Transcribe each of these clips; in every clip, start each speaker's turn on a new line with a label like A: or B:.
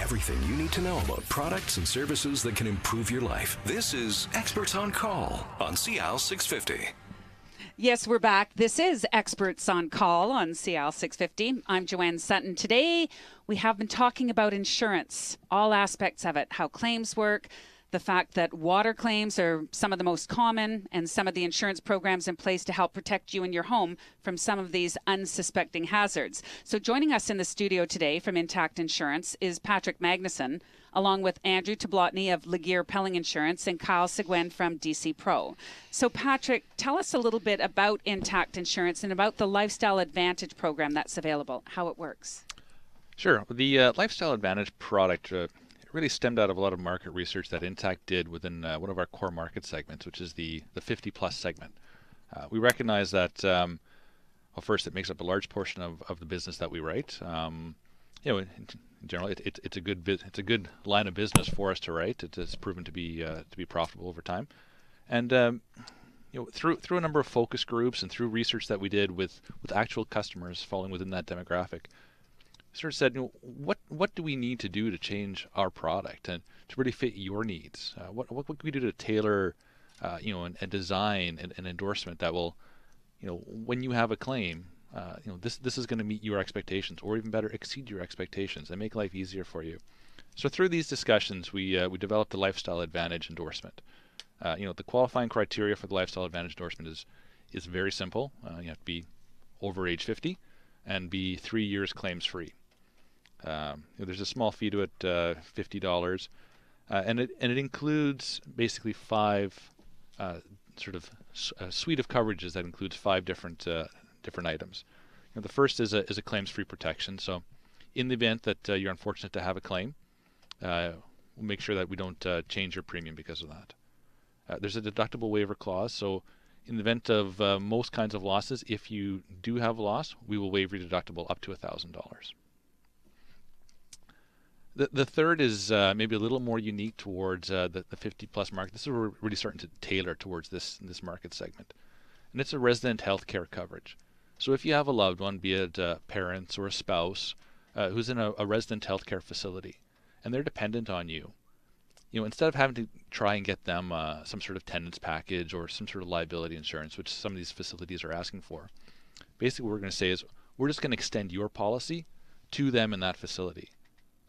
A: everything you need to know about products and services that can improve your life. This is Experts on Call on CL 650.
B: Yes, we're back. This is Experts on Call on CL 650. I'm Joanne Sutton. Today, we have been talking about insurance, all aspects of it, how claims work, the fact that water claims are some of the most common, and some of the insurance programs in place to help protect you and your home from some of these unsuspecting hazards. So joining us in the studio today from IntactInsurance is Patrick Magnuson, along with Andrew Tablotny of Laguerre Pelling Insurance and Kyle Seguin from DC Pro. So Patrick, tell us a little bit about IntactInsurance and about the Lifestyle Advantage program that's available, how it works.
C: Sure. The Lifestyle Advantage product really stemmed out of a lot of market research that Intact did within one of our core market segments, which is the 50-plus segment. We recognize that, well, first, it makes up a large portion of the business that we write. In general, it's a good line of business for us to write. It's proven to be profitable over time, and through a number of focus groups and through research that we did with actual customers falling within that demographic, sort of said, what do we need to do to change our product and to really fit your needs? What can we do to tailor, and design an endorsement that will, when you have a claim, this is going to meet your expectations, or even better, exceed your expectations and make life easier for you. So through these discussions, we developed the Lifestyle Advantage endorsement. The qualifying criteria for the Lifestyle Advantage endorsement is very simple. You have to be over age 50 and be 3 years claims free. There's a small fee to it, $50, and it includes basically five a suite of coverages that includes five different items. The first is a claims-free protection. So, in the event that you're unfortunate to have a claim, we'll make sure that we don't change your premium because of that. There's a deductible waiver clause. So, in the event of most kinds of losses, if you do have a loss, we will waive your deductible up to $1,000. The third is maybe a little more unique towards the 50-plus market. This is where we're really starting to tailor towards this market segment. And it's a resident health care coverage. So if you have a loved one, be it parents or a spouse, who's in a resident health care facility, and they're dependent on you, instead of having to try and get them some sort of tenants package or some sort of liability insurance, which some of these facilities are asking for, basically what we're going to say is we're just going to extend your policy to them in that facility.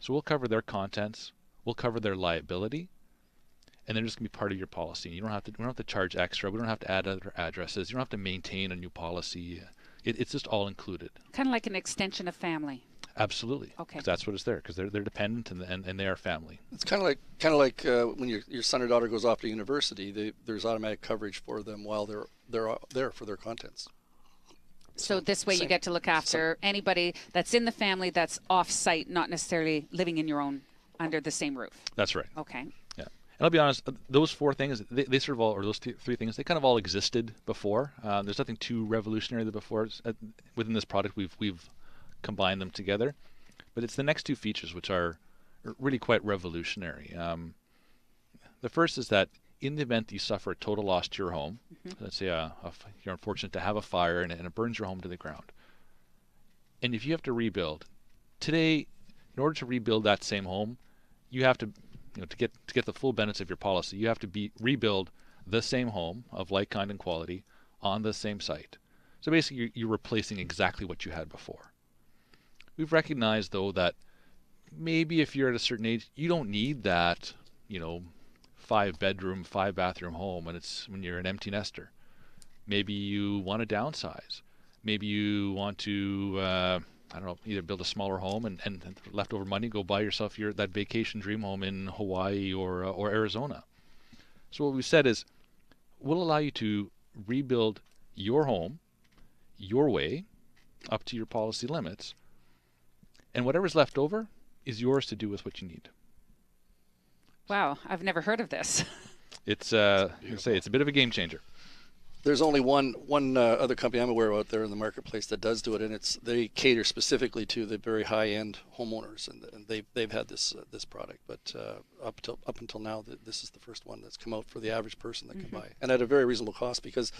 C: So we'll cover their contents, we'll cover their liability, and they're just going to be part of your policy. We don't have to charge extra. We don't have to add other addresses. You don't have to maintain a new policy. It's just all included. Kind
B: of like an extension of family.
C: Absolutely.
B: Okay.
C: That's what it's there, because they're dependent and they are family.
D: It's kind of like when your son or daughter goes off to university, there's automatic coverage for them while they're there for their contents.
B: So this way you get to look after anybody that's in the family that's off-site, not necessarily living in your own, under the same roof.
C: That's right.
B: Okay.
C: Yeah. And I'll be honest, those four things, they sort of all, or those three things, they kind of all existed before. There's nothing too revolutionary that before. Within this product, we've combined them together. But it's the next two features which are really quite revolutionary. The first is that in the event that you suffer a total loss to your home, let's say you're unfortunate to have a fire and it burns your home to the ground, and if you have to rebuild today, in order to rebuild that same home, you have to, to get the full benefits of your policy, you have to rebuild the same home of like kind and quality on the same site. So basically, you're replacing exactly what you had before. We've recognized, though, that maybe if you're at a certain age, you don't need that, 5-bedroom, 5-bathroom home when you're an empty nester. Maybe you want to downsize. Maybe you want to, either build a smaller home and leftover money, go buy yourself that vacation dream home in Hawaii or Arizona. So what we said is, we'll allow you to rebuild your home your way, up to your policy limits, and whatever's left over is yours to do with what you need.
B: Wow, I've never heard of this.
C: It's it's a bit of a game changer.
D: There's only one other company I'm aware of out there in the marketplace that does do it, and they cater specifically to the very high-end homeowners, and they've had this product, but up until now, this is the first one that's come out for the average person that can buy, and at a very reasonable cost, because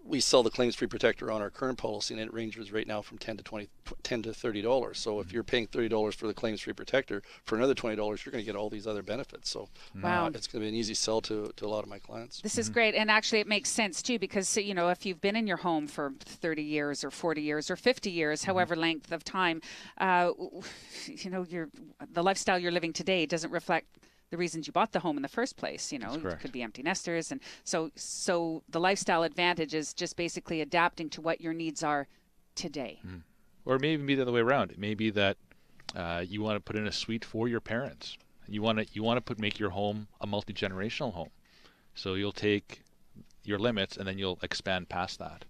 D: we sell the claims-free protector on our current policy, and it ranges right now from $10 to $30. So if you're paying $30 for the claims-free protector, for another $20, you're going to get all these other benefits. So
B: wow.
D: It's going to be an easy sell to a lot of my clients.
B: This is great, and actually it makes sense too, because if you've been in your home for 30 years or 40 years or 50 years, however length of time, the lifestyle you're living today doesn't reflect the reasons you bought the home in the first place. It could be empty nesters, and so the lifestyle advantage is just basically adapting to what your needs are today.
C: Or it may even be the other way around. It may be that you want to put in a suite for your parents. You want to make your home a multi-generational home. So you'll take your limits and then you'll expand past that.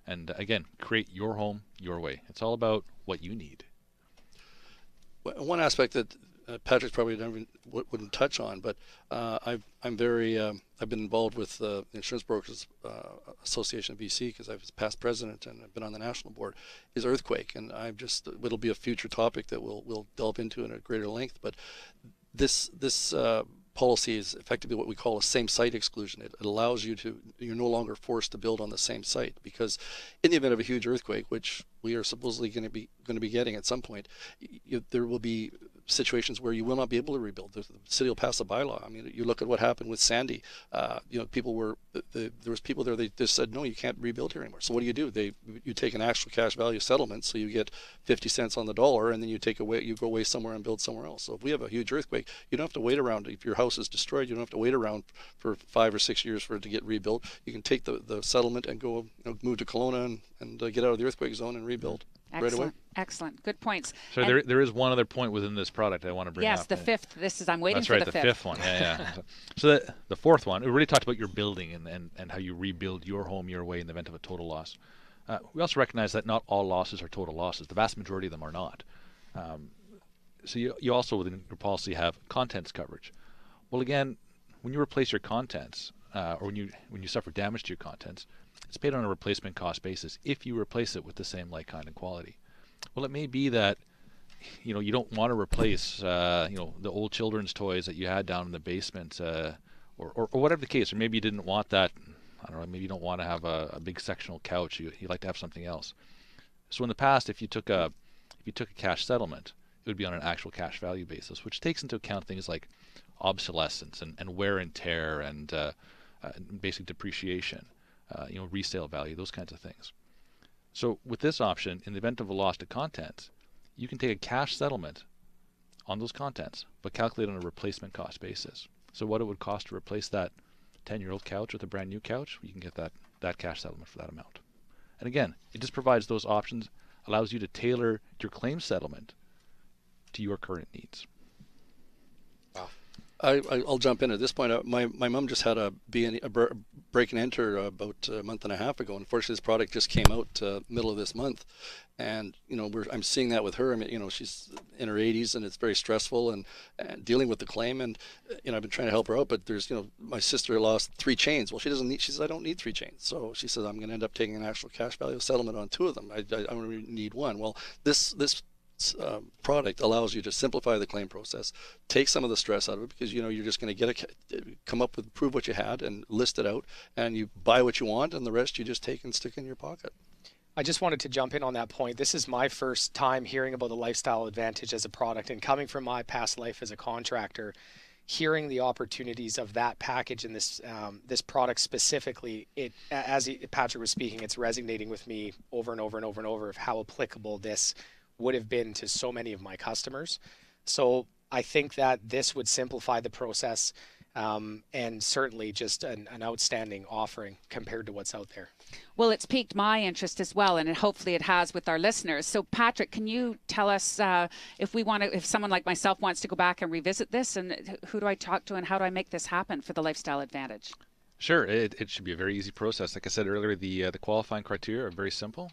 C: And again, create your home your way. It's all about what you need.
D: One aspect that Patrick probably wouldn't touch on, but I've been involved with the Insurance Brokers Association of BC because I was past president and I've been on the national board, is earthquake, and it'll be a future topic that we'll delve into in a greater length. But this policy is effectively what we call a same site exclusion. It allows you're no longer forced to build on the same site, because in the event of a huge earthquake, which we are supposedly going to be getting at some point, there will be situations where you will not be able to rebuild. The city will pass a bylaw. I mean, you look at what happened with Sandy. There was people there. They just said, no, you can't rebuild here anymore. So what do? You take an actual cash value settlement, so you get 50 cents on the dollar, and then you go away somewhere and build somewhere else. So if we have a huge earthquake, you don't have to wait around. If your house is destroyed, you don't have to wait around for 5 or 6 years for it to get rebuilt. You can take the settlement and go move to Kelowna and get out of the earthquake zone and rebuild.
B: Excellent.
D: Right away.
B: Excellent. Good points.
C: So there is one other point within this product I want to bring up.
B: Yes, the fifth. I'm waiting
C: That's
B: for
C: right,
B: the
C: fifth one. Yeah. So the fourth one, we already talked about your building and how you rebuild your home your way in the event of a total loss. We also recognize that not all losses are total losses. The vast majority of them are not. So you also within your policy have contents coverage. Well, again, when you replace your contents, or when you suffer damage to your contents, it's paid on a replacement cost basis if you replace it with the same like, kind, and quality. Well, it may be that you don't want to replace the old children's toys that you had down in the basement, or whatever the case, or maybe you didn't want that. I don't know. Maybe you don't want to have a big sectional couch. You like to have something else. So in the past, if you took a cash settlement, it would be on an actual cash value basis, which takes into account things like obsolescence and wear and tear and basic depreciation. Resale value, those kinds of things. So with this option, in the event of a loss to contents, you can take a cash settlement on those contents, but calculate on a replacement cost basis. So what it would cost to replace that 10-year-old couch with a brand new couch, you can get that cash settlement for that amount. And again, it just provides those options, allows you to tailor your claim settlement to your current needs.
D: Wow. I'll jump in at this point. My mom just had a break and enter about a month and a half ago. Unfortunately, this product just came out middle of this month, and I'm seeing that with her. I mean, she's in her 80s, and it's very stressful and dealing with the claim. And I've been trying to help her out, but there's my sister lost 3 chains. Well, she says I don't need 3 chains. So she says I'm going to end up taking an actual cash value settlement on 2 of them. I only need 1. Well, this product allows you to simplify the claim process, take some of the stress out of it, because you're just going to prove what you had and list it out, and you buy what you want, and the rest you just take and stick in your pocket.
E: I just wanted to jump in on that point. This is my first time hearing about the Lifestyle Advantage as a product, and coming from my past life as a contractor, hearing the opportunities of that package and this product specifically, as Patrick was speaking, it's resonating with me over and over and over and over of how applicable this would have been to so many of my customers. So I think that this would simplify the process, and certainly just an outstanding offering compared to what's out there.
B: Well, it's piqued my interest as well, and hopefully it has with our listeners. So Patrick, can you tell us if someone like myself wants to go back and revisit this, and who do I talk to and how do I make this happen for the Lifestyle Advantage?
C: Sure, it should be a very easí process. Like I said earlier, the qualifying criteria are very simple.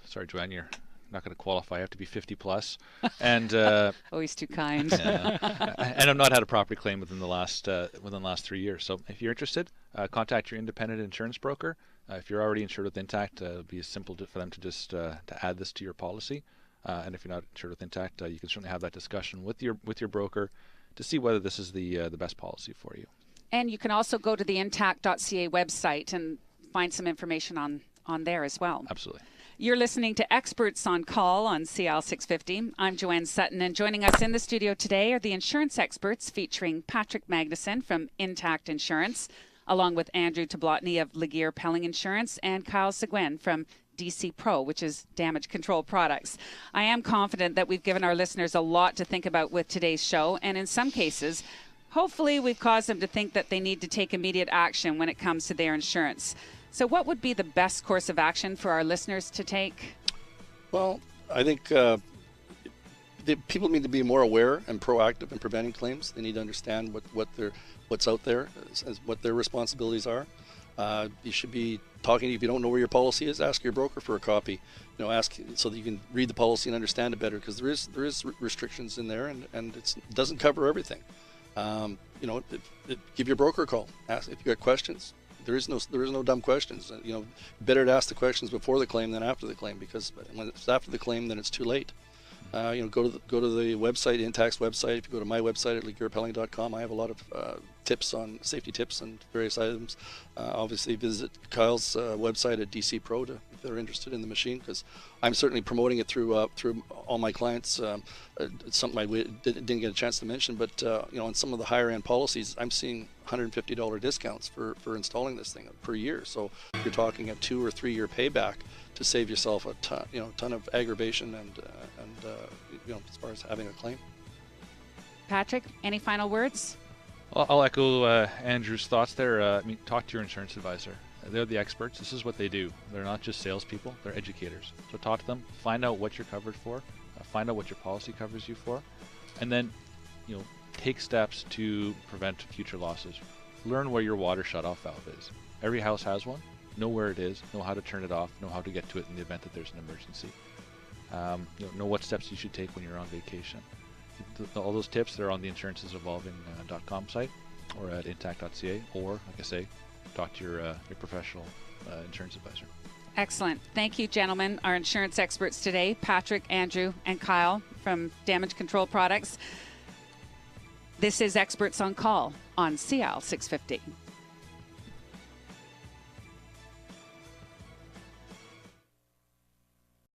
C: Sorry, Joanne, you're not going to qualify. I have to be 50 plus, and
B: oh, he's too kind.
C: and I've not had a property claim within the last 3 years. So if you're interested, contact your independent insurance broker. If you're already insured with Intact, it'll be simple for them to just to add this to your policy. And if you're not insured with Intact, you can certainly have that discussion with your broker to see whether this is the best policy for you.
B: And you can also go to the intact.ca website and find some information on there as well.
C: Absolutely.
B: You're listening to Experts on Call on CL 650. I'm Joanne Sutton, and joining us in the studio today are the insurance experts, featuring Patrick Magnuson from IntactInsurance, along with Andrew Tablotny of Laguerre Pelling Insurance, and Kyle Seguin from DC Pro, which is Damage Control Products. I am confident that we've given our listeners a lot to think about with today's show, and in some cases, hopefully we've caused them to think that they need to take immediate action when it comes to their insurance. So what would be the best course of action for our listeners to take?
D: Well, I think people need to be more aware and proactive in preventing claims. They need to understand what's out there, as what their responsibilities are. You should be talking. If you don't know where your policy is, ask your broker for a copy. Ask so that you can read the policy and understand it better, because there is restrictions in there, and it doesn't cover everything. Give your broker a call. Ask if you got questions. There is no dumb questions. Better to ask the questions before the claim than after the claim, because when it's after the claim, then it's too late. Go to the website, Intact's website. If you go to my website at laguerrepelling.com, I have a lot of tips on safety tips and various items. Obviously, visit Kyle's website at DC Pro if they're interested in the machine, because I'm certainly promoting it through all my clients. Something I didn't get a chance to mention, but on some of the higher end policies, I'm seeing $150 discounts for installing this thing per year. So you're talking a 2 or 3 year payback to save yourself a ton of aggravation and as far as having a claim.
B: Patrick, any final words?
C: Well, I'll echo Andrew's thoughts there. Talk to your insurance advisor. They're the experts. This is what they do. They're not just salespeople. They're educators. So talk to them. Find out what you're covered for. Find out what your policy covers you for, and then take steps to prevent future losses. Learn where your water shutoff valve is. Every house has one. Know where it is. Know how to turn it off. Know how to get to it in the event that there's an emergency. Know what steps you should take when you're on vacation. All those tips, they're on the insuranceisevolving.com site or at intact.ca, or, like I say, talk to your professional insurance advisor.
B: Excellent. Thank you, gentlemen, our insurance experts today, Patrick, Andrew, and Kyle from Damage Control Products. This is Experts on Call on CL 650.